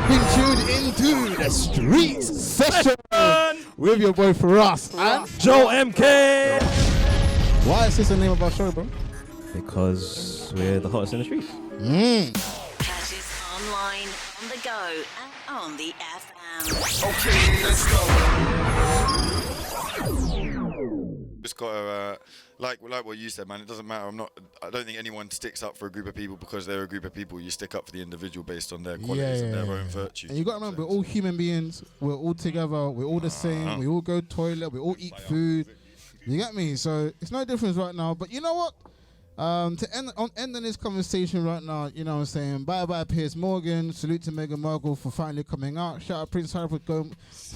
been tuned into the Streets Session with your boy Firahs and Joe MK. Why is this the name of our show, bro? Because we're the hottest in the streets. Catch us online, on the go, and on the FM. Okay, let's go. Just gotta like what you said, man. It doesn't matter. I don't think anyone sticks up for a group of people because they're a group of people. You stick up for the individual based on their qualities and their own virtues. And you gotta remember, we're all human beings. We're all together. We're all the same. We all go toilet. We all eat food. You get me? So it's no difference right now. But you know what? To end this conversation right now, you know what I'm saying? Bye Piers Morgan. Salute to Meghan Markle for finally coming out. Shout out Prince Harry for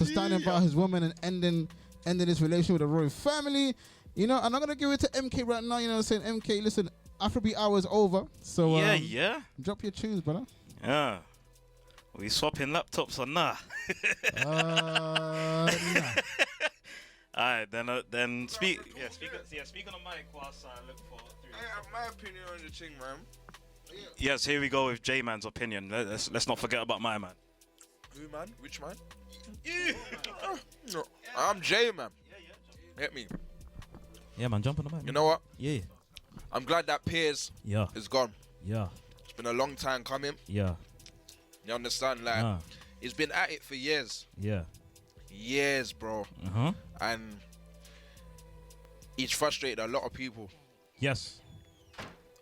standing by his woman and ending this relation with the royal family. You know, and I'm gonna give it to MK right now. You know what I'm saying? MK, listen, Afrobeat hour is over. So yeah. Drop your tunes, brother. Yeah. We swapping laptops or nah? Nah. Alright, then speak. Speak on the mic whilst I look for. I have my opinion on the thing, man. Yes, here we go with J-Man's opinion. Let's not forget about my man. Who, man? Which man? No, I'm J, man. Get me? Yeah, man, jump on the mic. You know what? Yeah. I'm glad that Piers is gone. Yeah. It's been a long time coming. Yeah. You understand? Like, he's been at it for years. Yeah. Years, bro. And he's frustrated a lot of people. Yes.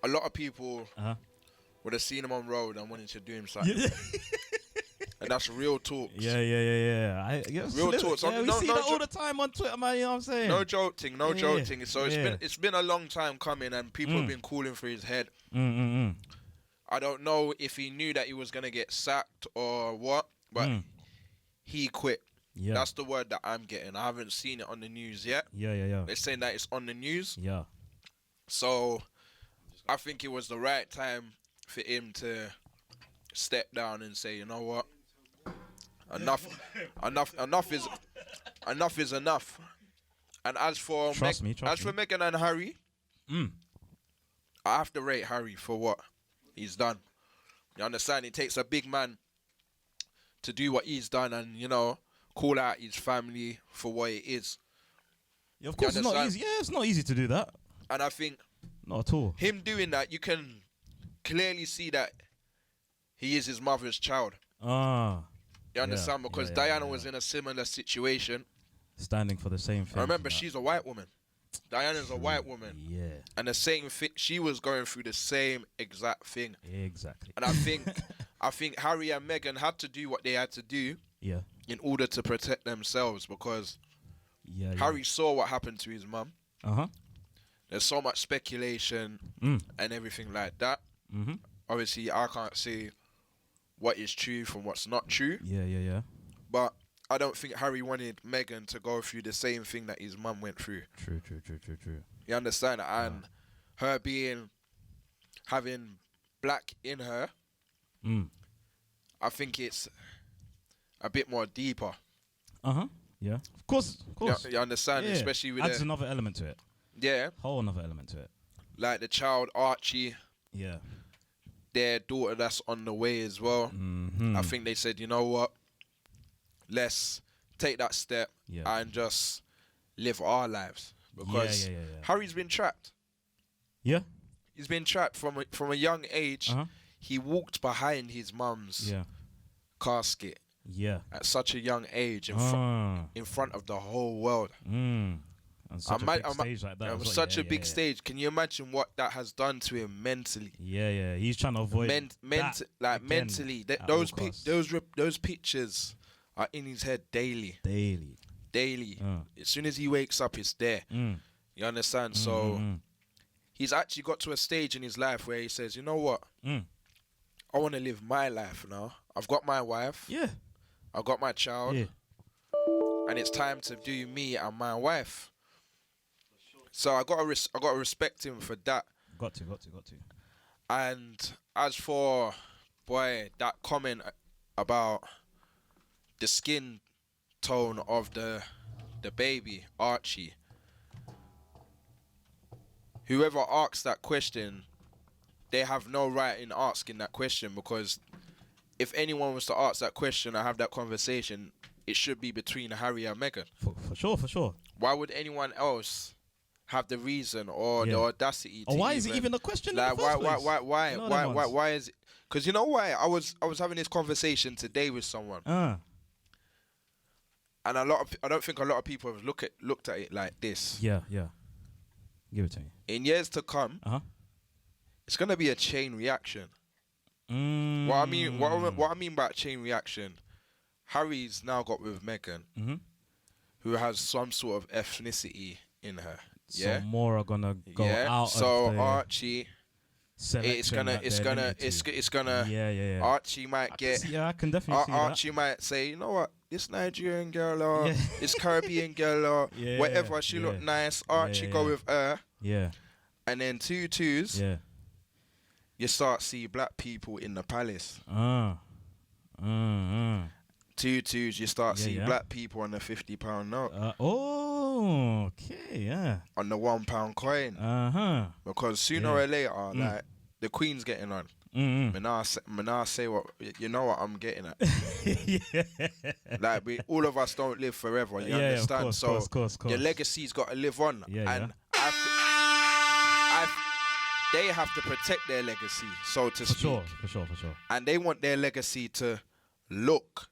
A lot of people would have seen him on road and wanted to do him something. And that's real talks. Yeah. Real talks. Yeah, we see that all the time on Twitter, man. You know what I'm saying? No joking. So it's been a long time coming, and people have been calling for his head. I don't know if he knew that he was gonna get sacked or what, but he quit. Yeah. That's the word that I'm getting. I haven't seen it on the news yet. Yeah. They're saying that it's on the news. Yeah. So I think it was the right time for him to step down and say, you know what? Enough is enough. And as for Meghan and Harry, I have to rate Harry for what he's done. You understand? It takes a big man to do what he's done and, you know, call out his family for what it is. Yeah, of course, it's not easy. Yeah, it's not easy to do that. And I think not at all. Him doing that, you can clearly see that he is his mother's child. You understand? Because Diana was in a similar situation. Standing for the same thing. I remember she's a white woman. Diana's a white woman. Yeah. And the same thing, she was going through the same exact thing. Exactly. And I think Harry and Meghan had to do what they had to do. Yeah. In order to protect themselves, because Harry saw what happened to his mum. There's so much speculation and everything like that. Obviously, I can't say what is true from what's not true. Yeah. But I don't think Harry wanted Meghan to go through the same thing that his mum went through. True. You understand? And her having black in her, I think it's a bit more deeper. Yeah. Of course. You understand? Yeah. Especially with adds another element to it. Yeah. Whole another element to it. Like the child Archie. Yeah. Their daughter that's on the way as well. I think they said, you know what? Let's take that step and just live our lives. Because Harry's been trapped. Yeah. He's been trapped from a young age. He walked behind his mum's casket. Yeah. At such a young age in front of the whole world. On such a big stage like that. Such a big stage. Can you imagine what that has done to him mentally? Yeah. He's trying to avoid mentally. Those pictures are in his head daily. As soon as he wakes up, it's there. You understand? So he's actually got to a stage in his life where he says, you know what? I want to live my life now. I've got my wife. Yeah. I've got my child. Yeah. And it's time to do me and my wife. So I gotta respect him for that. Got to. And as for that comment about the skin tone of the baby Archie, whoever asks that question, they have no right in asking that question, because if anyone was to ask that question or have that conversation, it should be between Harry and Meghan. For sure. Why would anyone else have the reason or the audacity to why is it even a question like, in the first place? Why is it? Because you know why? I was having this conversation today with someone. And I don't think a lot of people have looked at it like this. Yeah. Give it to me. In years to come, it's gonna be a chain reaction. What I mean by chain reaction, Harry's now got with Meghan, who has some sort of ethnicity in her. So more are gonna go out. So of the Archie, it's gonna. Archie might get. I can definitely see Archie might say, you know what, this Nigerian girl or this Caribbean girl or whatever, she look nice. Archie go with her. Yeah. And then two twos. Yeah. You start see black people in the palace. Two twos, you start see black people on the £50 note. Okay, yeah. On the £1 coin. Because sooner or later, like the Queen's getting on. I say what you know what I'm getting at. Like all of us don't live forever. You understand? Of course. Your legacy's got to live on. And they have to protect their legacy, so to speak. For sure. And they want their legacy to look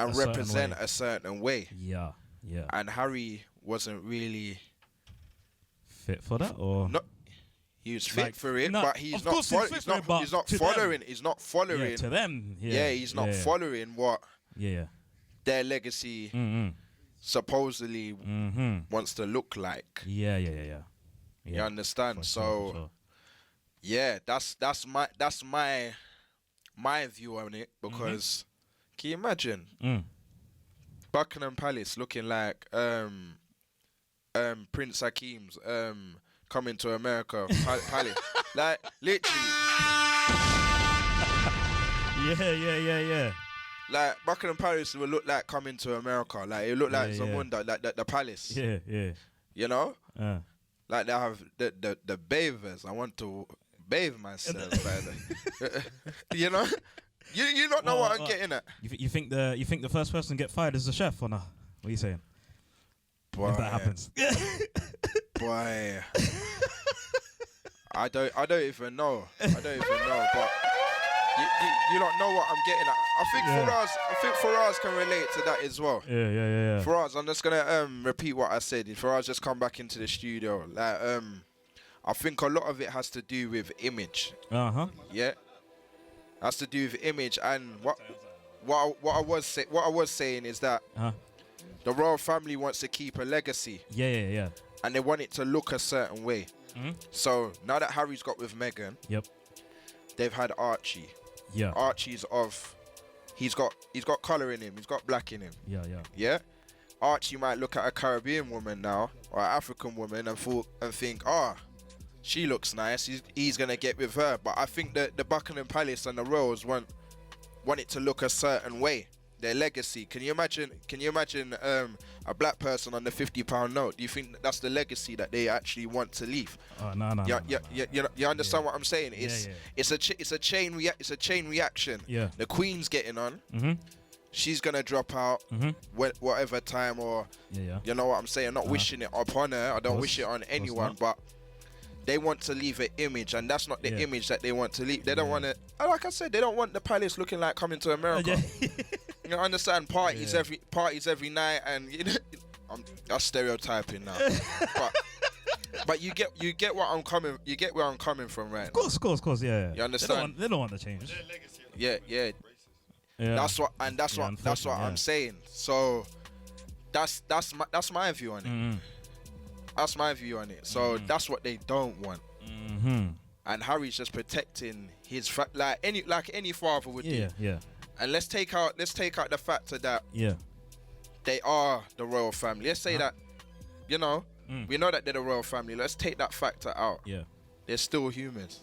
and represent a certain way. Yeah. And Harry wasn't really fit for that, or no, he was fit for it, but he's not following to them. He's not following what their legacy supposedly wants to look like. Yeah. You understand? For sure. That's my view on it, because can you imagine Buckingham Palace looking like Prince Hakim's coming to America palace, like literally. Yeah. Like Buckingham Palace will look like coming to America. Like it look like Zamunda, like the palace. Yeah. You know, like they have the bathers. I want to bathe myself. You know. You don't know what I'm getting at. You think the first person to get fired is the chef or not? What are you saying? Boy, if that happens. Boy. I don't even know. But you don't know what I'm getting at. I think Firahs can relate to that as well. Yeah. Firahs, I'm just gonna repeat what I said. If Firahs just come back into the studio, like I think a lot of it has to do with image. Yeah. Has to do with image, and what I was saying is that the royal family wants to keep a legacy. Yeah. And they want it to look a certain way. So now that Harry's got with Meghan, they've had Archie. Yeah. Archie's he's got colour in him, he's got black in him. Yeah. Archie might look at a Caribbean woman now or an African woman and think, she looks nice. He's gonna get with her. But I think that the Buckingham Palace and the royals want it to look a certain way. Their legacy. Can you imagine a black person on the £50 note? Do you think that's the legacy that they actually want to leave? No. You understand what I'm saying? It's a chain reaction. Yeah. The Queen's getting on. She's gonna drop out whatever time, or you know what I'm saying. I'm not wishing it upon her. I don't wish it on anyone, but they want to leave an image, and that's not the image that they want to leave. They don't want to, like I said, they don't want the palace looking like coming to America. You understand? Parties every night, and you know, I'm stereotyping now. but you get what I'm coming. You get where I'm coming from, right? Of course, yeah. You understand? They don't want the change. Yeah. That's what I'm saying. So that's my view on it. That's my view on it. So that's what they don't want. And Harry's just protecting his like any father would do. Yeah. And let's take out the factor that they are the royal family. Let's say that, you know, we know that they're the royal family. Let's take that factor out. Yeah. They're still humans.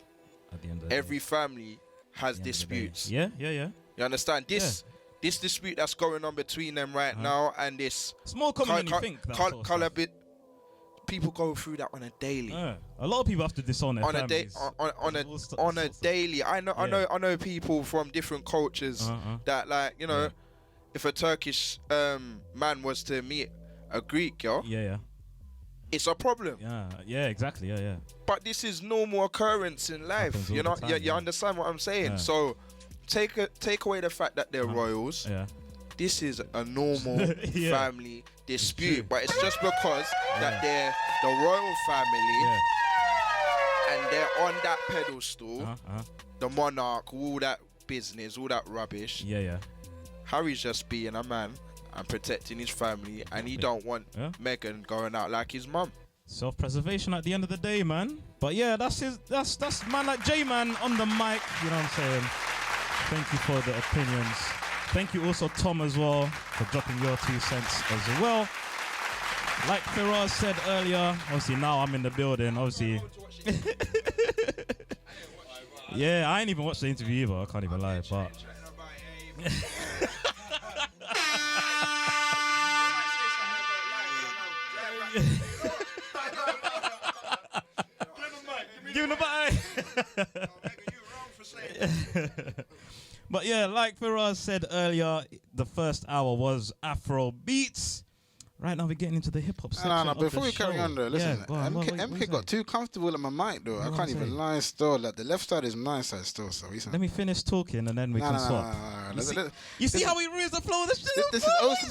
At the end of the day. Every family has disputes. Yeah. You understand? This dispute that's going on between them right now, and this it's more common than you think. people go through that on a daily. A lot of people have to disown their families. On a daily. I know people from different cultures that, like, you know, if a Turkish man was to meet a Greek girl, it's a problem. Yeah, exactly. Yeah. But this is normal occurrence in life. You know, you understand what I'm saying? So take away the fact that they're royals. Yeah. This is a normal family dispute, but it's just because that they're the royal family and they're on that pedestal, the monarch, all that business, all that rubbish. Yeah. Harry's just being a man and protecting his family, and he don't want Meghan going out like his mum. Self-preservation at the end of the day, man. But yeah, that's man like J-Man on the mic. You know what I'm saying? Thank you for the opinions. Thank you also, Tom, as well, for dropping your 2 cents as well. Like Firahs said earlier, obviously now I'm in the building, obviously. Yeah, I ain't even watched the interview either, I can't even lie, but... Give him the mic. But yeah, like Firahs said earlier, the first hour was Afro beats. Right now we're getting into the hip hop section. No, before we carry on though, listen, MK got too comfortable at my mic though. I can't even lie still. Like the left side is my side still, so let me finish talking and then we can swap. You see how he ruins the flow of the show?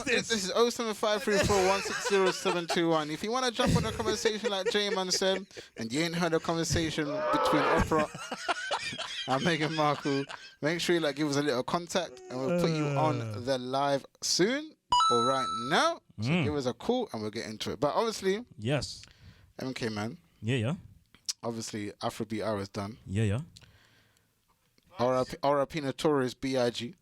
This is 07534160721. If you want to jump on a conversation like J-Man said, and you ain't heard a conversation between Opera and Meghan Markle, make sure you give us a little contact and we'll put you on the live soon or right now. So give us a call and we'll get into it. But obviously, yes, MK man. Yeah. Obviously, Afrobeat hour is done. Yeah. R.I.P. Notorious B.I.G.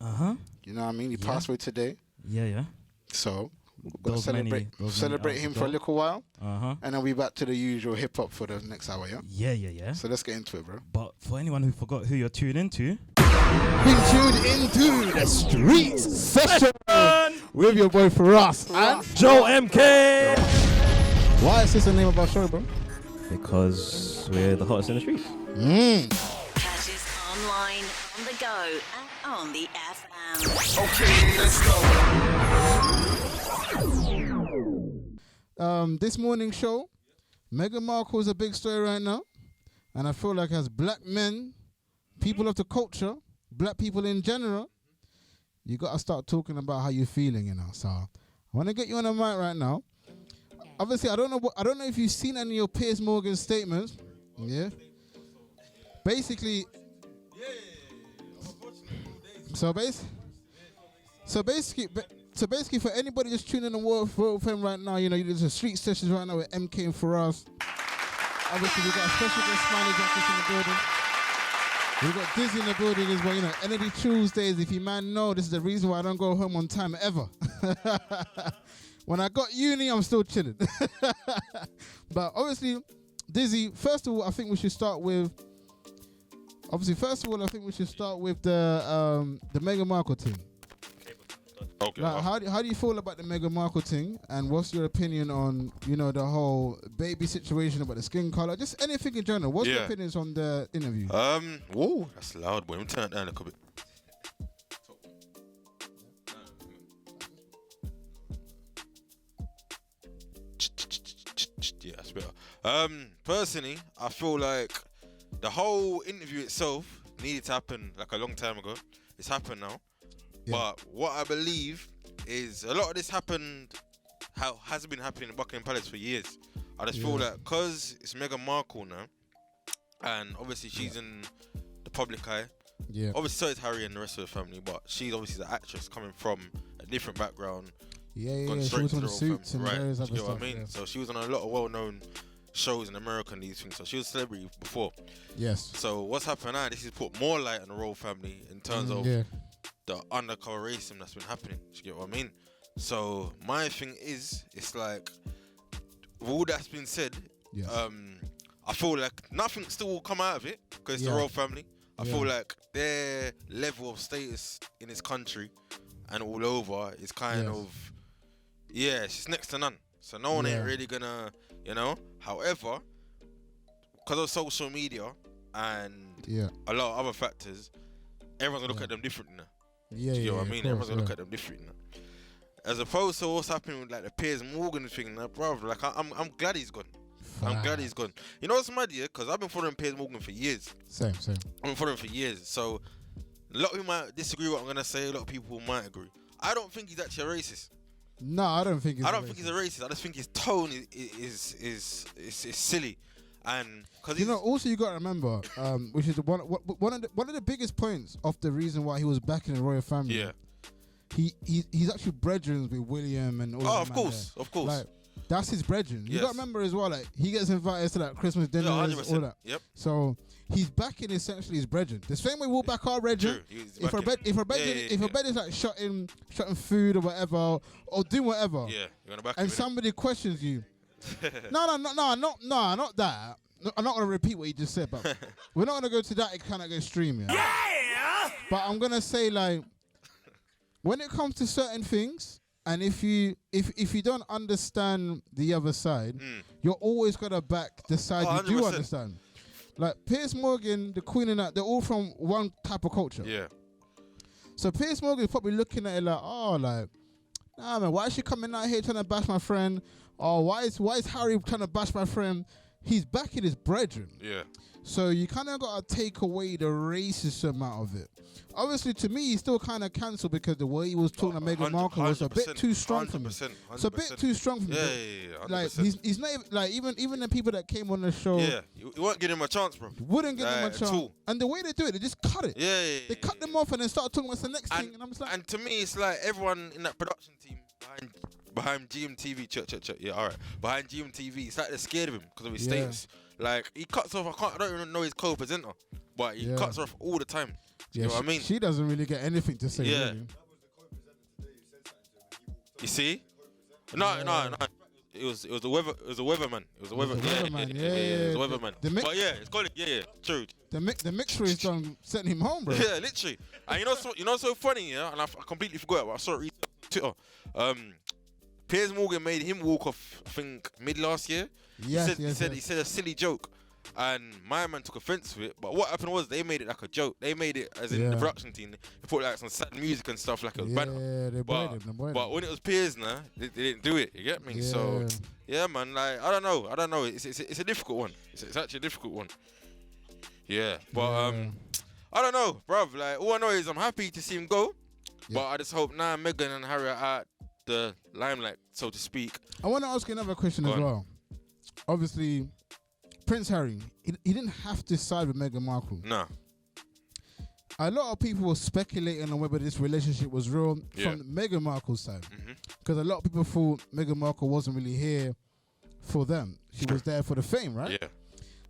You know what I mean? He passed away today. Yeah. So we're gonna celebrate him for a little while. And then we'll be back to the usual hip hop for the next hour. Yeah. So let's get into it, bro. But for anyone who forgot who you're tuned into, been tuned into the Streets Session with your boy Firahs and Joe MK. Why is this the name of our show, bro? Because we're the hottest in the streets. Catch us online, on the go, and on the FM. Okay, let's go. This morning show, Meghan Markle is a big story right now, and I feel like as black men, people of the culture, black people in general, you gotta start talking about how you're feeling, you know. So I want to get you on the mic right now. Obviously, I don't know if you've seen any of your Piers Morgan statements. Yeah. Basically. So basically, for anybody just tuning in the world for him right now, you know, there's a street sessions right now with MK and Firahs. Obviously, we got a special guest SmileyJackets in the building. We got Dizzy in the building as well, you know, Energy Tuesdays. If you man know, this is the reason why I don't go home on time ever. When I got uni, I'm still chilling. But obviously, Dizzy, first of all, I think we should start with the Meghan Markle thing. Okay. Like, how do you feel about the Meghan Markle thing, and what's your opinion on, you know, the whole baby situation about the skin color, just anything in general? What's your opinions on the interview? Whoa, that's loud, boy. Let me turn it down a little bit. Yeah, that's better. Personally, I feel like the whole interview itself needed to happen like a long time ago. It's happened now. Yeah. But what I believe is a lot of this happened, has been happening in Buckingham Palace for years. I just feel that because it's Meghan Markle now, and obviously she's in the public eye. Yeah. Obviously so is Harry and the rest of the family, but she's obviously the actress coming from a different background. Yeah. She was on the Suits and various other stuff. You know what I mean? Yeah. So she was on a lot of well-known shows in America and these things. So she was a celebrity before. Yes. So what's happened now? This has put more light on the royal family in terms of the undercover racism that's been happening. Do you get what I mean? So my thing is, it's like, with all that's been said, I feel like nothing still will come out of it because it's the royal family. I feel like their level of status in this country and all over is kind of, it's just next to none. So no one ain't really gonna, you know. However, because of social media and a lot of other factors, everyone's gonna look at them different now. You know what I mean? Everyone's gonna look at them different now. As opposed to what's happening with like the Piers Morgan thing, now, bro. Like I'm glad he's gone. I'm glad he's gone. You know what's mad, yeah? Because I've been following Piers Morgan for years. Same. I've been following him for years. So a lot of people might disagree with what I'm gonna say. A lot of people might agree. I don't think he's actually a racist. No, I don't think he's I don't think he's a racist. I just think his tone is silly. And because you know, also you got to remember, which is one of the biggest points of the reason why he was back in the royal family. Yeah. He's actually brethren with William and all. Oh, of course. Like, that's his brethren. You Yes. got to remember as well, like he gets invited to that Christmas dinner, all 100%. that. Yep. So he's backing essentially his brethren. The same way we'll back our brethren. If a brethren is like shutting food or whatever or doing whatever, you're gonna back and him, somebody questions you. No, not that. No, I'm not gonna repeat what you just said, but we're not gonna go to that kind of extreme, yeah. But I'm gonna say, like, when it comes to certain things, and if you don't understand the other side, you're always gonna back the side you do 100%. understand. Like Piers Morgan, the Queen and that, they're all from one type of culture. Yeah. So Piers Morgan is probably looking at it like, nah man, why is she coming out here trying to bash my friend? Or why is Harry trying to bash my friend? He's backing his brethren. Yeah. So you kind of got to take away the racism out of it. Obviously, to me, he's still kind of cancelled because the way he was talking to Meghan Markle was a bit too strong for me. 100%. It's a bit too strong for me. Yeah. 100%. Like he's not even, like even the people that came on the show. Yeah, you won't give him a chance, bro. Wouldn't give them a chance. All. And the way they do it, they just cut it. Yeah. They cut them off and then start talking about the next thing. And I'm just like, and to me, it's like everyone in that production team behind GMTV, yeah, all right, behind GMTV, it's like they're scared of him because of his status. Like he cuts off. I don't even know his co-presenter, but he cuts her off all the time. You know what I mean? She doesn't really get anything to say. Yeah. Really. You see? No. It was the weather. It was the weatherman. It was the weatherman. It was the weatherman. But yeah, it's called it. Yeah, true. The mixer is done setting him home, bro. Yeah, literally. And you know, so funny, yeah. And I completely forgot. But I saw it on Twitter. Piers Morgan made him walk off, I think, mid last year. He said a silly joke, and my man took offense to it. But what happened was they made it like a joke. They made it as in the production team. They put like some sad music and stuff like it was banter. But when it was Piers, they didn't do it. You get me? Yeah. So yeah, man. Like I don't know. It's a difficult one. It's actually a difficult one. Yeah, but I don't know, bruv. Like all I know is I'm happy to see him go, but I just hope now Meghan and Harry are out the limelight, so to speak. I want to ask you another question as well. Obviously, Prince Harry, he didn't have to side with Meghan Markle. No. A lot of people were speculating on whether this relationship was real from Meghan Markle's side. Because a lot of people thought Meghan Markle wasn't really here for them. She was there for the fame, right? Yeah.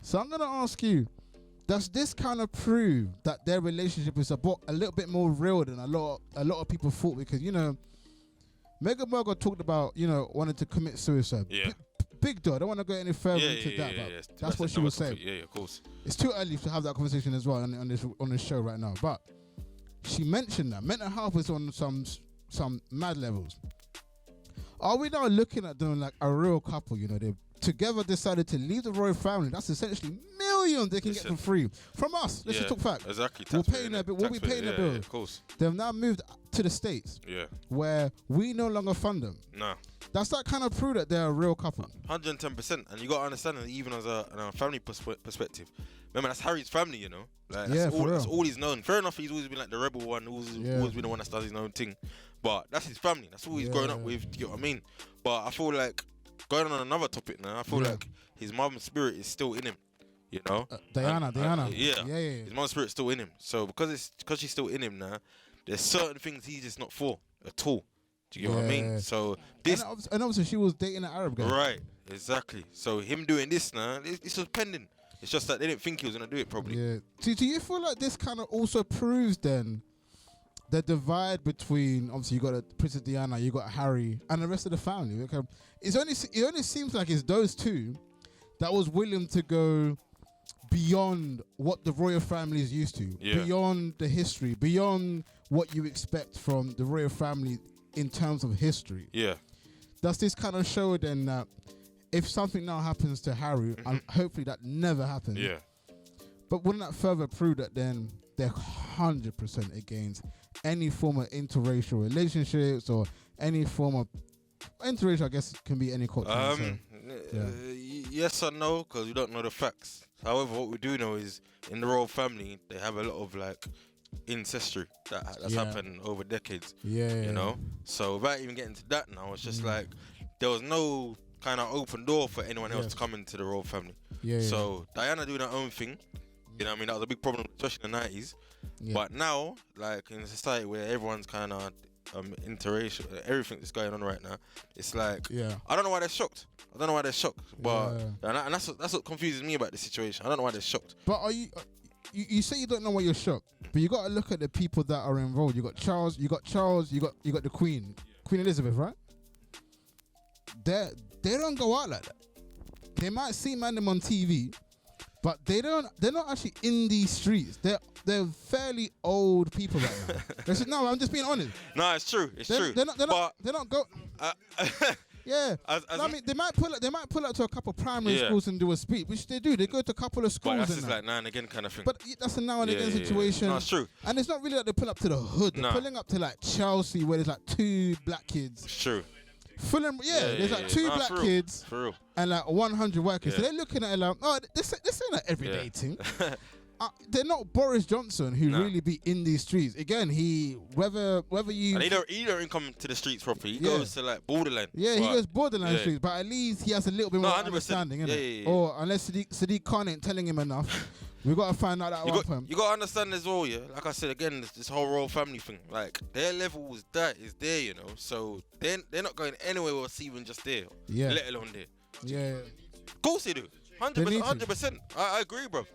So I'm going to ask you, does this kind of prove that their relationship is a little bit more real than a lot of people thought? Because, you know, Meghan Markle talked about, you know, wanting to commit suicide. Yeah. Big dog. I don't want to go any further into that, but that's what she was saying. Yeah, of course. It's too early to have that conversation as well on this show right now. But she mentioned that mental health is on some mad levels. Are we now looking at them like a real couple? You know, they together decided to leave the royal family. That's essentially millions they can get for free from us. Let's just talk facts. Exactly. We'll be paying their bill. Of course. They've now moved to the States. Yeah. Where we no longer fund them. No. That's that kind of proof that they're a real couple. 110%. And you got to understand that even as a family perspective. Remember, that's Harry's family, you know? Like, that's all he's known. Fair enough, he's always been like the rebel one, always been the one that does his own thing. But that's his family. That's all he's growing up with, you know what I mean? But I feel like, going on another topic now, I feel like his mum's spirit is still in him, you know? Diana. Yeah. His mum's spirit's still in him. So because she's still in him now, there's certain things he's just not for at all. Do you know what I mean? So this, and obviously she was dating an Arab guy. Right, exactly. So him doing this now, it's just pending. It's just that they didn't think he was gonna do it probably. Yeah. Do you feel like this kind of also proves then the divide between, obviously you got Princess Diana, you got Harry, and the rest of the family? It only seems like it's those two that was willing to go beyond what the royal family is used to, beyond the history, beyond what you expect from the royal family in terms of history. Yeah. does this kind of show then that if something now happens to Harry, and hopefully that never happens, but wouldn't that further prove that then they're 100% against any form of interracial relationships or any form of interracial? I guess it can be any culture. Yes or no, because we don't know the facts. However, what we do know is in the royal family, they have a lot of like ancestry that's happened over decades. You know? So without even getting to that now, it's just like there was no kind of open door for anyone else to come into the royal family. So Diana doing her own thing, you know what I mean? That was a big problem, especially in the 90s. But now, like in a society where everyone's kind of interracial, everything that's going on right now, it's like, I don't know why they're shocked. I don't know why they're shocked. But and that's what confuses me about the situation. I don't know why they're shocked. But are you say you don't know why you're shocked, but you got to look at the people that are involved. You got Charles, you got the Queen Elizabeth, right? They don't go out like that. They might see them on TV, but they're not actually in these streets. They're fairly old people right now. No, I'm just being honest. No, it's true. It's true. They don't go. I mean, they might pull up to a couple primary schools and do a speech, which they do. They go to a couple of schools. But that's just like now and again kind of thing. But that's a now and again situation. No, it's true. And it's not really like they pull up to the hood. They're pulling up to like Chelsea, where there's like 2 black kids. It's true. Fulham, there's like 2 black kids and like 100 white kids. So they're looking at it like, oh, this ain't an everyday thing. They're not Boris Johnson who really be in these streets. Again, whether you... And he don't come to the streets properly. He goes to like borderline. Yeah, he goes borderline streets, but at least he has a little bit more understanding, innit? Or unless Sadiq Khan ain't telling him enough, we got to find out that one. You got to understand as well, like I said again, this whole royal family thing. Like, their level is there, you know? So they're not going anywhere else even just there, let alone there. Yeah. Of course they do. 100%. I agree, bro.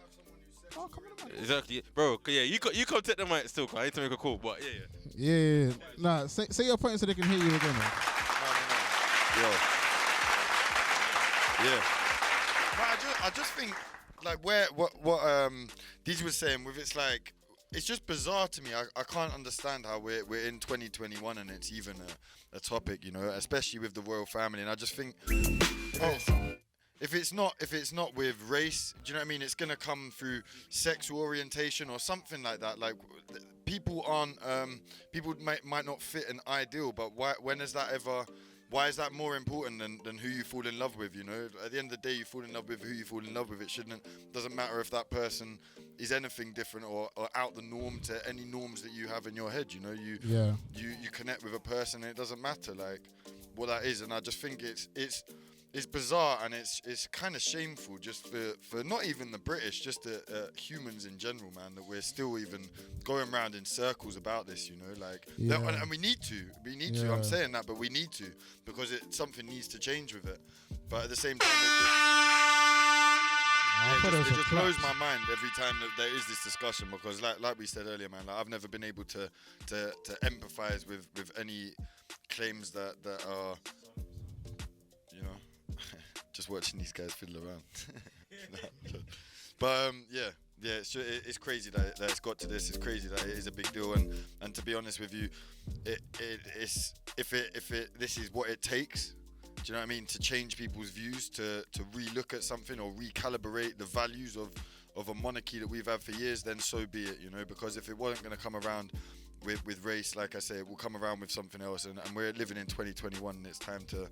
Oh, come on, man. Exactly, bro. You come take the mic still, cause I need to make a call, but Nah, say your point so they can hear you again, man. No. I just think like what DJ was saying with it's just bizarre to me. I can't understand how we're in 2021 and it's even a topic, you know, especially with the royal family. And I just think, if it's not with race, do you know what I mean? It's gonna come through sexual orientation or something like that. Like people might not fit an ideal, but why is that more important than who you fall in love with? You know, at the end of the day, you fall in love with who you fall in love with. Doesn't matter if that person is anything different or out the norm to any norms that you have in your head. You know, you connect with a person, and it doesn't matter like what that is. And I just think it's bizarre, and it's kind of shameful just for not even the British, just humans in general, man, that we're still even going around in circles about this, you know, like, and we need to, I'm saying that, but we need to, because something needs to change with it, but at the same time, it just blows my mind every time that there is this discussion, because like we said earlier, man, like, I've never been able to empathize with any claims that are, you know, just watching these guys fiddle around. But it's crazy that it's got to this. It's crazy that it is a big deal, and to be honest with you, it's this is what it takes. Do you know what I mean? To change people's views, to relook at something or recalibrate the values of a monarchy that we've had for years, then so be it. You know, because if it wasn't going to come around with race, like I say, it will come around with something else, and we're living in 2021, and it's time to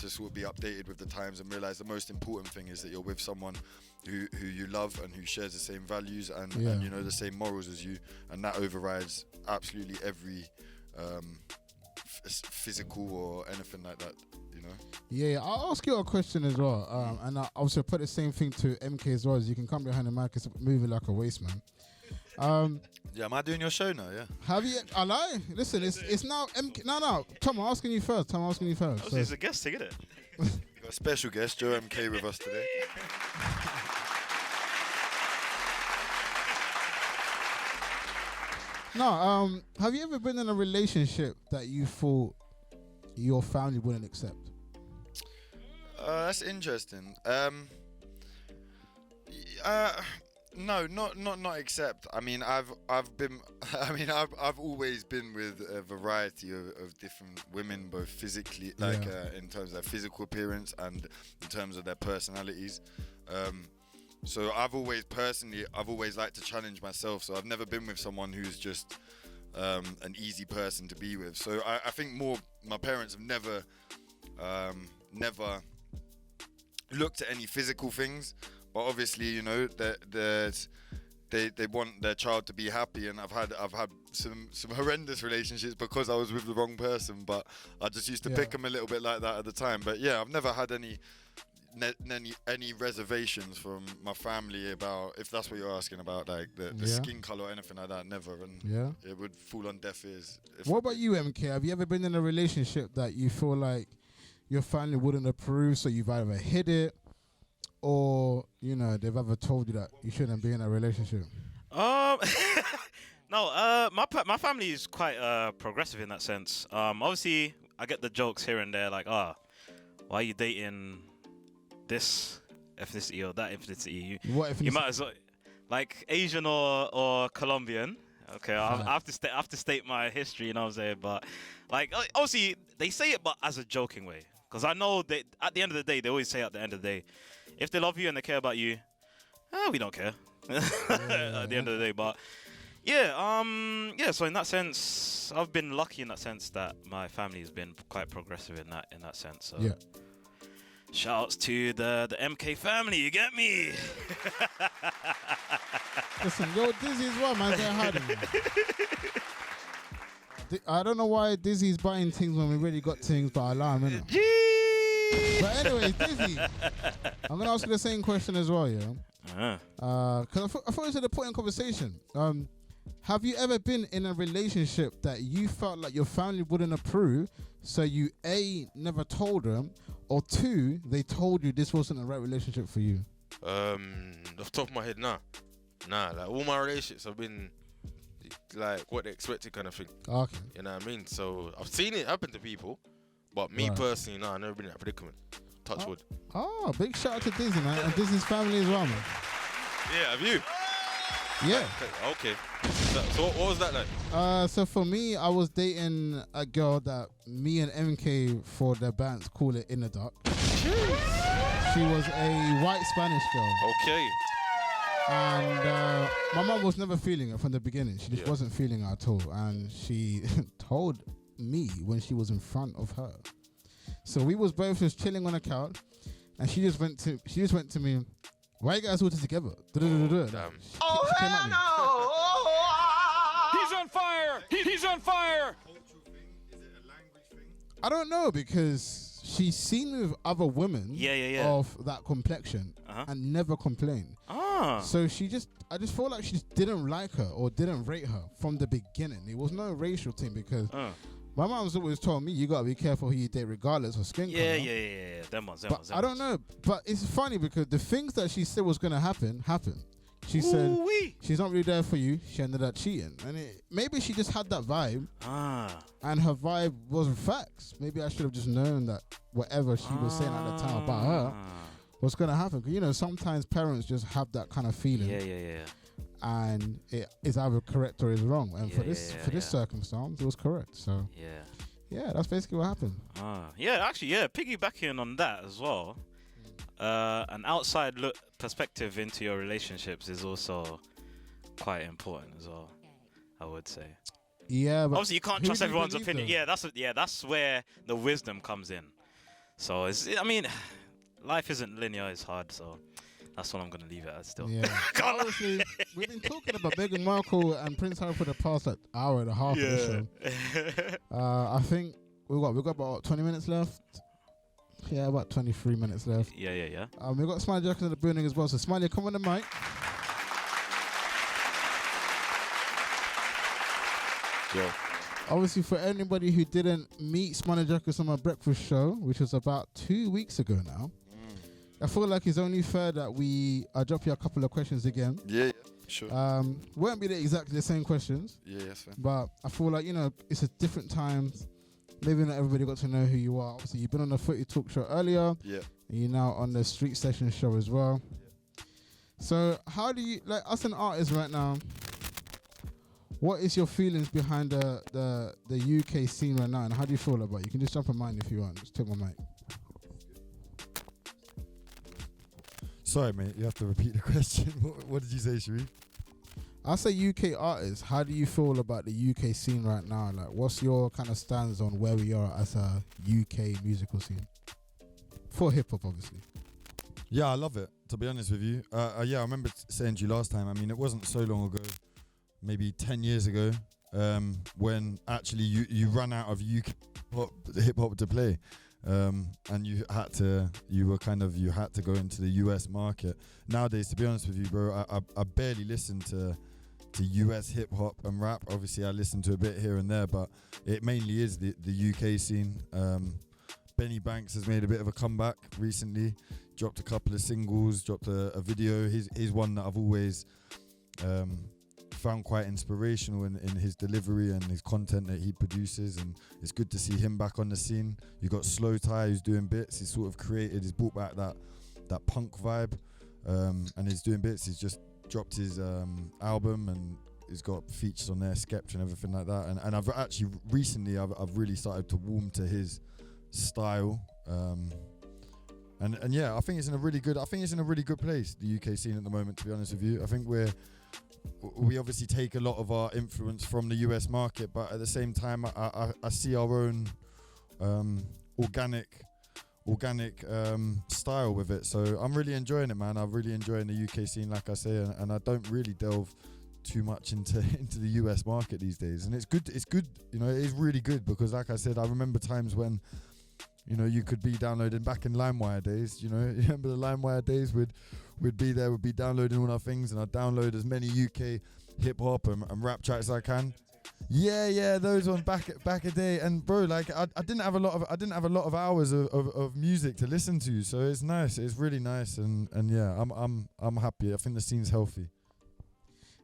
sort of be updated with the times and realize the most important thing is that you're with someone who you love and who shares the same values and you know, the same morals as you, and that overrides absolutely every physical or anything like that, you know. Yeah, I'll ask you a question as well, and I also put the same thing to MK as well, as you can come behind the mic and moving like a waste man. Yeah, am I doing your show now? Yeah. Have you? I lie. Listen, it's now MK. No. Tom, I'm asking you first. So he's a guest thing, isn't it? We've got a special guest, Joe MK, with us today. No. Have you ever been in a relationship that you thought your family wouldn't accept? That's interesting. No, not accept. I mean, I've been. I mean, I've always been with a variety of different women, both physically, like in terms of their physical appearance and in terms of their personalities. So I've always liked to challenge myself. So I've never been with someone who's just an easy person to be with. So I think more my parents have never looked at any physical things. But obviously, you know, they want their child to be happy, and I've had some horrendous relationships because I was with the wrong person. But I just used to pick them a little bit like that at the time. But yeah, I've never had any reservations from my family about, if that's what you're asking about, like the skin color or anything like that. Never, and it would fall on deaf ears. What about you, MK? Have you ever been in a relationship that you feel like your family wouldn't approve, so you've either hid it, or, you know, they've ever told you that you shouldn't be in a relationship? No, my family is quite progressive in that sense. Obviously, I get the jokes here and there, like, why are you dating this ethnicity or that ethnicity? What ethnicity? You might as well, like, Asian or Colombian. Okay, I have to state my history, you know what I'm saying? But, like, obviously, they say it, but as a joking way. Because I know that at the end of the day, they always say at the end of the day, if they love you and they care about you, we don't care at the end of the day. But so in that sense, I've been lucky in that sense that my family has been quite progressive in that sense. So shouts to the MK family, you get me? Listen, yo, Dizzy as well, man. Say hi to me. I don't know why Dizzy's buying things when we already got things, but I allow him, innit? But anyways, Dizzy, I'm gonna ask you the same question as well, yeah. Because I thought it was an important conversation. Have you ever been in a relationship that you felt like your family wouldn't approve, so you A, never told them, or 2, they told you this wasn't the right relationship for you? Off the top of my head, nah. Like all my relationships have been like what they expected kind of thing. Okay. You know what I mean? So I've seen it happen to people, but me personally, I've never been in that predicament. Touch wood. Oh, big shout out to Dizzy, man, and Dizzy's family as well, man. Yeah, have you? Yeah. Okay. So what was that like? So for me, I was dating a girl that me and MK for the bands call it In the Dark. She was a white Spanish girl. Okay. And my mum was never feeling it from the beginning. She just wasn't feeling it at all. And she told me when she was in front of her. So we was both just chilling on a couch, and she just went to me, "Why you guys all together?" Damn. Oh hell no! He's on fire! He's on fire! I don't know, because she's seen with other women of that complexion and never complained. So I just felt like she just didn't like her or didn't rate her from the beginning. It was no racial thing, because my mom's always told me you gotta be careful who you date regardless of skin color. Yeah. Them ones. I don't know, but it's funny because the things that she said was gonna happen happened. She said she's not really there for you. She ended up cheating, and maybe she just had that vibe, and her vibe wasn't facts. Maybe I should have just known that whatever she was saying at the time about her was gonna happen. 'Cause, you know, sometimes parents just have that kind of feeling. Yeah. And it is either correct or is wrong. And for this circumstance, it was correct. So yeah, that's basically what happened. Piggybacking on that as well. An outside look perspective into your relationships is also quite important as well, I would say. Yeah, but obviously you can't trust everyone's opinion. That's where the wisdom comes in. So life isn't linear; it's hard. So that's what I'm gonna leave it as still. Yeah. Honestly, we've been talking about Meghan Markle and Prince Harry for the past hour and a half of the show. I think we got about 20 minutes left. Yeah, about 23 minutes left. Yeah. We got SmileyJackets in the building as well. So Smiley, come on the mic. Yo. Obviously, for anybody who didn't meet SmileyJackets on my breakfast show, which was about 2 weeks ago now, I feel like it's only fair that I drop you a couple of questions again. Yeah, sure. Won't be exactly the same questions. Yeah, that's fair. But I feel like, it's a different time. Maybe not everybody got to know who you are. Obviously, you've been on the Footy Talk show earlier. Yeah. And you're now on the Street Session show as well. Yeah. So how do you, like, us an artist right now, what is your feelings behind the UK scene right now, and how do you feel about it? You can just jump on mine if you want. Just take my mic. Sorry, mate. You have to repeat the question. What did you say, Sharif? I say UK artists. How do you feel about the UK scene right now? Like, what's your kind of stance on where we are as a UK musical scene for hip hop, obviously? Yeah, I love it. To be honest with you, yeah, I remember saying to you last time. I mean, it wasn't so long ago, maybe 10 years ago, when actually you ran out of UK hip hop to play. And you had to go into the US market. Nowadays, to be honest with you, bro, I barely listen to US hip hop and rap. Obviously, I listen to a bit here and there, but it mainly is the UK scene. Benny Banks has made a bit of a comeback recently, dropped a couple of singles, dropped a video. He's one that I've always found quite inspirational in his delivery and his content that he produces, and it's good to see him back on the scene. You got Slow Tie, who's doing bits. He's sort of he's brought back that punk vibe, and he's doing bits. He's just dropped his album, and he's got features on there, sketch and everything like that. And I've actually recently I've really started to warm to his style. And yeah, I think it's in a really good place, the UK scene at the moment, to be honest with you. I think we obviously take a lot of our influence from the US market, but at the same time, I see our own organic style with it. So I'm really enjoying it, man. I'm really enjoying the UK scene, like I say, and I don't really delve too much into the US market these days. And it's good, you know, it is really good, because like I said, I remember times when, you know, you could be downloading back in LimeWire days, you know, you remember the LimeWire days? We'd be downloading all our things, and I'd download as many UK hip hop and rap tracks as I can. Yeah, those ones back a day. And bro, like I didn't have a lot of hours of music to listen to, so it's nice. It's really nice, and yeah, I'm happy. I think the scene's healthy.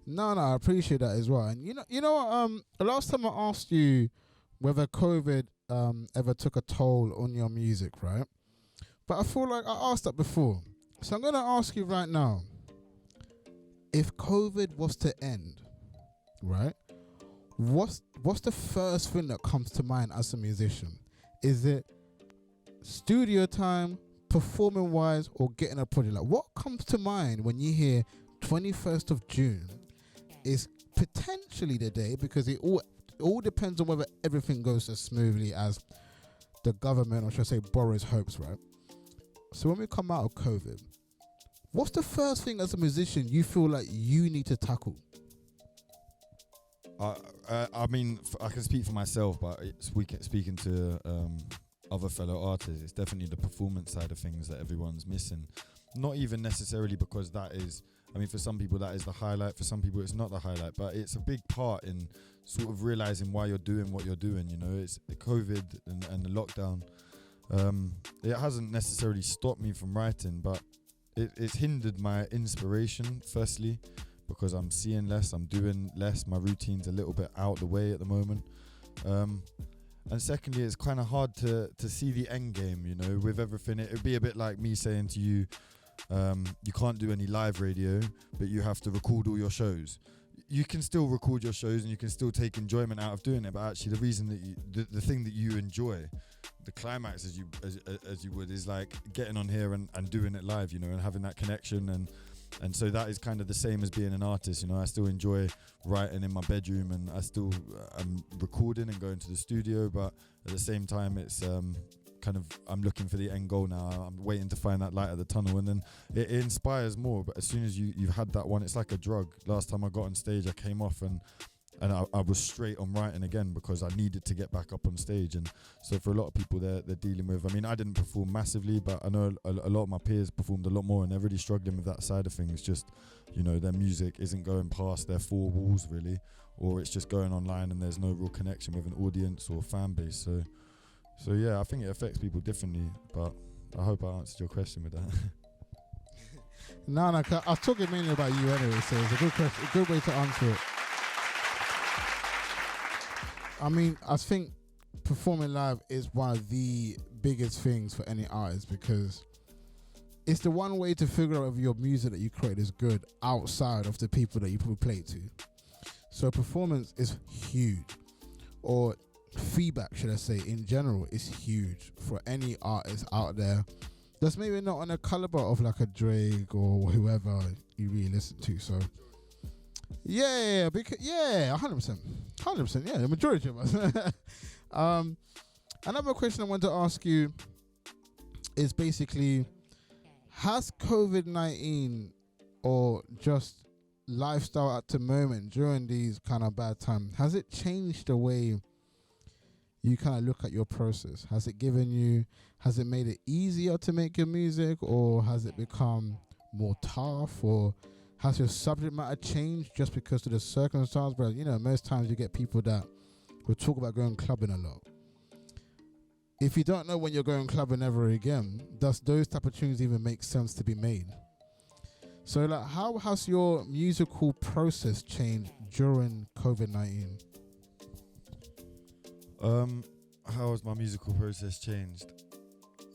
No, I appreciate that as well. And you know, the last time I asked you whether COVID ever took a toll on your music, right? But I feel like I asked that before. So I'm going to ask you right now, if COVID was to end, right, what's the first thing that comes to mind as a musician? Is it studio time, performing wise, or getting a project? Like, what comes to mind when you hear 21st of June is potentially the day, because it all depends on whether everything goes as smoothly as the government, or should I say Boris, hopes, right? So when we come out of COVID, what's the first thing as a musician you feel like you need to tackle? I mean, I can speak for myself, but speaking to other fellow artists, it's definitely the performance side of things that everyone's missing. Not even necessarily because that is, I mean, for some people that is the highlight, for some people it's not the highlight, but it's a big part in sort of realizing why you're doing what you're doing. You know, it's the COVID and the lockdown. It hasn't necessarily stopped me from writing, but it's hindered my inspiration, firstly, because I'm seeing less, I'm doing less, my routine's a little bit out the way at the moment. And secondly, it's kind of hard to see the end game, you know, with everything. It would be a bit like me saying to you, you can't do any live radio, but you have to record all your shows. You can still record your shows and you can still take enjoyment out of doing it, but actually the reason that the thing that you enjoy, the climax as you would, is like getting on here and doing it live, you know, and having that connection. And so that is kind of the same as being an artist, you know. I still enjoy writing in my bedroom, and I'm recording and going to the studio, but at the same time it's I'm looking for the end goal now. I'm waiting to find that light at the tunnel, and then it inspires more. But as soon as you've had that one, it's like a drug. Last time I got on stage, I came off and I was straight on writing again, because I needed to get back up on stage. And so for a lot of people, they're dealing with, I mean, I didn't perform massively, but I know a lot of my peers performed a lot more, and they're really struggling with that side of things. Just, you know, their music isn't going past their four walls really, or it's just going online and there's no real connection with an audience or fan base. So yeah, I think it affects people differently, but I hope I answered your question with that. No, I was talking mainly about you anyway, so it's a good question, a good way to answer it. I mean, I think performing live is one of the biggest things for any artist, because it's the one way to figure out if your music that you create is good outside of the people that you probably play to. So performance is huge, or feedback, should I say, in general, is huge for any artist out there that's maybe not on a caliber of like a Drake or whoever you really listen to. So because 100%, yeah, the majority of us. Another question I want to ask you is basically, has COVID-19 or just lifestyle at the moment during these kind of bad times, has it changed the way you kind of look at your process? Has it made it easier to make your music, or has it become more tough, or has your subject matter changed just because of the circumstance? But you know, most times you get people that will talk about going clubbing a lot. If you don't know when you're going clubbing ever again, does those type of tunes even make sense to be made? So like, how has your musical process changed during COVID-19? How has my musical process changed?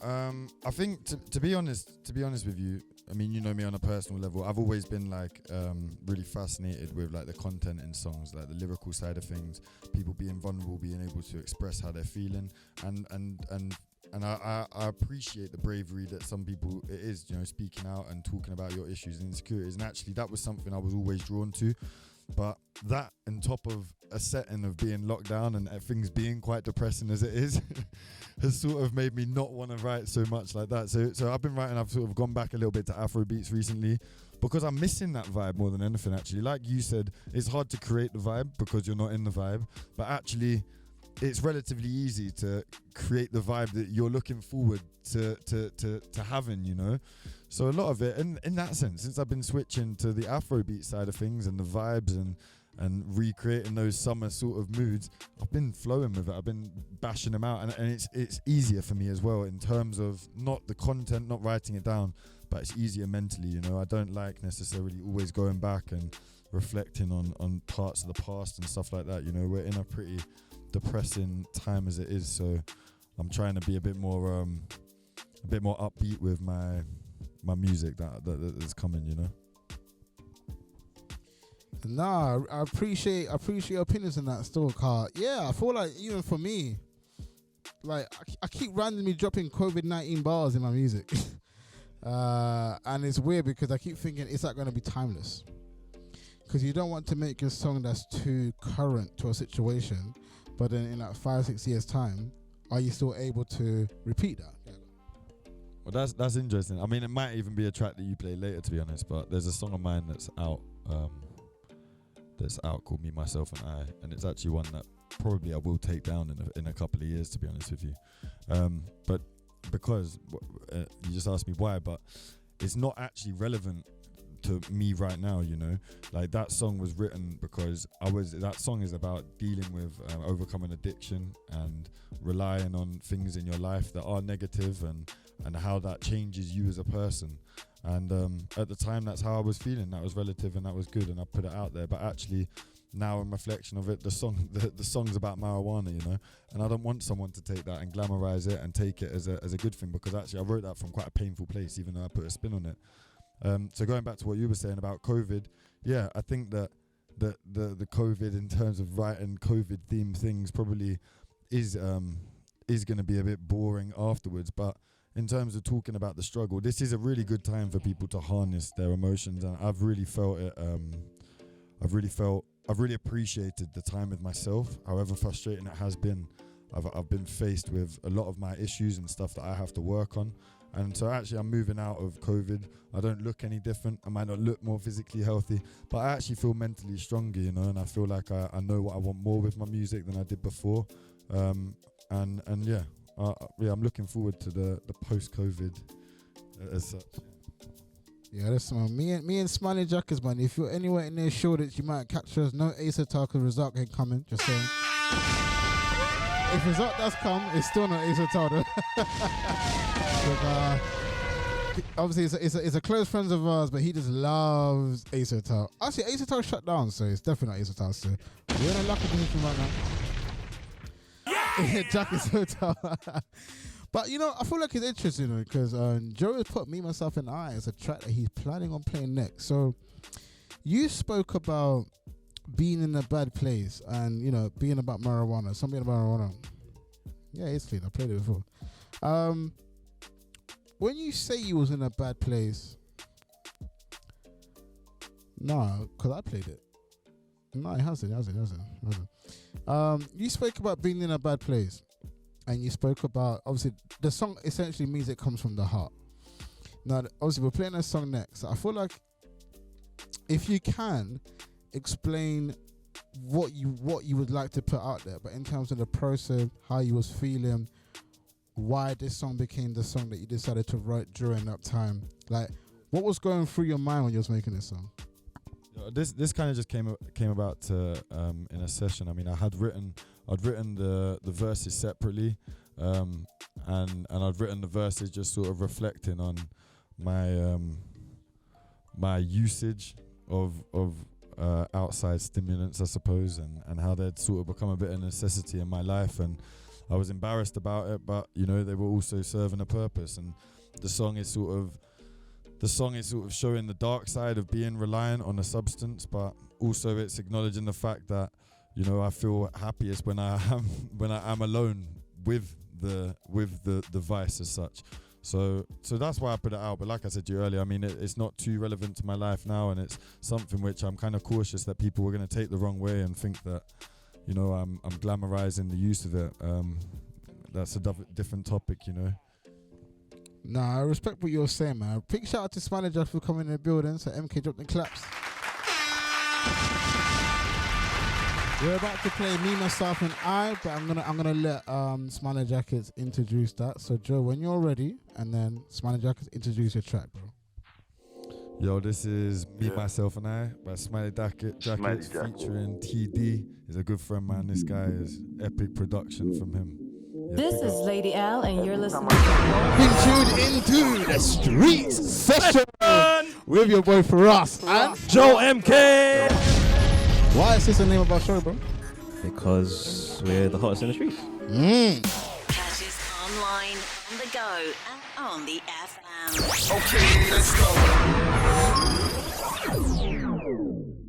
I think to be honest with you, I mean, you know me on a personal level, I've always been like really fascinated with like the content in songs, like the lyrical side of things, people being vulnerable, being able to express how they're feeling, and I appreciate the bravery that some people it is, you know, speaking out and talking about your issues and insecurities. And actually that was something I was always drawn to. But that, on top of a setting of being locked down and things being quite depressing as it is, has sort of made me not want to write so much like that. So I've been writing, I've sort of gone back a little bit to Afro beats recently because I'm missing that vibe more than anything, actually. Like you said, it's hard to create the vibe because you're not in the vibe, but actually it's relatively easy to create the vibe that you're looking forward to having, you know. So a lot of it, in that sense, since I've been switching to the Afrobeat side of things and the vibes and recreating those summer sort of moods, I've been flowing with it. I've been bashing them out, and it's easier for me as well in terms of not the content, not writing it down, but it's easier mentally, you know. I don't like necessarily always going back and reflecting on parts of the past and stuff like that, you know. We're in a pretty depressing time as it is, so I'm trying to be a bit more upbeat with my music that's coming, you know. Nah, I appreciate your opinions on that still, Car. Yeah, I feel like even for me, like I keep randomly dropping COVID-19 bars in my music. And it's weird because I keep thinking, is that going to be timeless? Because you don't want to make a song that's too current to a situation, but then in like 5-6 years time, are you still able to repeat that? Well, that's interesting. I mean, it might even be a track that you play later, to be honest, but there's a song of mine that's out called Me, Myself and I, and it's actually one that probably I will take down in a couple of years, to be honest with you. But because you just asked me why, but it's not actually relevant to me right now, you know. Like, that song was written because that song is about dealing with overcoming addiction and relying on things in your life that are negative and how that changes you as a person. And at the time, that's how I was feeling. That was relative and that was good, and I put it out there. But actually, now in reflection of it, the song's about marijuana, you know. And I don't want someone to take that and glamorize it and take it as a good thing, because actually I wrote that from quite a painful place, even though I put a spin on it. So going back to what you were saying about COVID, yeah, I think that the COVID, in terms of writing COVID themed things, probably is going to be a bit boring afterwards. But in terms of talking about the struggle, this is a really good time for people to harness their emotions, and I've really felt it. I've really appreciated the time with myself, however frustrating it has been. I've been faced with a lot of my issues and stuff that I have to work on. And so actually I'm moving out of COVID. I don't look any different. I might not look more physically healthy, but I actually feel mentally stronger, you know, and I feel like I know what I want more with my music than I did before. And yeah, I'm looking forward to the post-COVID as such. Yeah, that's me and SmileyJackets, man. If you're anywhere in their Shoreditch, you might catch us. No Ace Attack because Result ain't coming. Just saying. If Result does come, it's still not Ace Attack though. Obviously, it's a close friend of ours, but he just loves Ace Attack. Actually, Ace Attack shut down, so it's definitely not Ace Attack. So we're in a lucky position right now. Yeah, Jackets Hotel. But you know, I feel like it's interesting because Joe has put Me, Myself and I as a track that he's planning on playing next. So you spoke about being in a bad place and, you know, being about marijuana, something about marijuana. Yeah, it's clean. I played it before. When you say you was in a bad place, no, because I played it. No, it hasn't. You spoke about being in a bad place, and you spoke about, obviously, the song essentially means it comes from the heart. Now, obviously, we're playing a song next. I feel like if you can explain what you would like to put out there, but in terms of the process, how you was feeling, why this song became the song that you decided to write during that time, like what was going through your mind when you was making this song? This kind of just came about to, in a session. I mean, I'd written the verses separately, and I'd written the verses just sort of reflecting on my my usage of outside stimulants, I suppose, and how they'd sort of become a bit of necessity in my life, and I was embarrassed about it, but you know, they were also serving a purpose. And the song is sort of showing the dark side of being reliant on a substance, but also it's acknowledging the fact that, you know, I feel happiest when I am alone with the vice as such. So that's why I put it out. But like I said to you earlier, I mean, it's not too relevant to my life now, and it's something which I'm kind of cautious that people were going to take the wrong way and think that, you know, I'm glamorizing the use of it. That's a different topic, you know. Nah, I respect what you're saying, man. Big shout out to SmileyJackets for coming in the building. So MK dropped the claps. We're about to play Me, Myself and I, but I'm gonna let SmileyJackets introduce that. So Joe, when you're ready, and then SmileyJackets introduce your track, bro. Yo, this is Me, Myself and I by SmileyJackets featuring TD. He's a good friend, man. This guy is epic production from him. Yeah, this is Lady L, and you're listening. Been tuned into the Streets Session with your boy Firahs and Joe MK. Why is this the name of our show, bro? Because we're the hottest in the streets. Catch us online, on the go, and on the FM. Okay, let's go.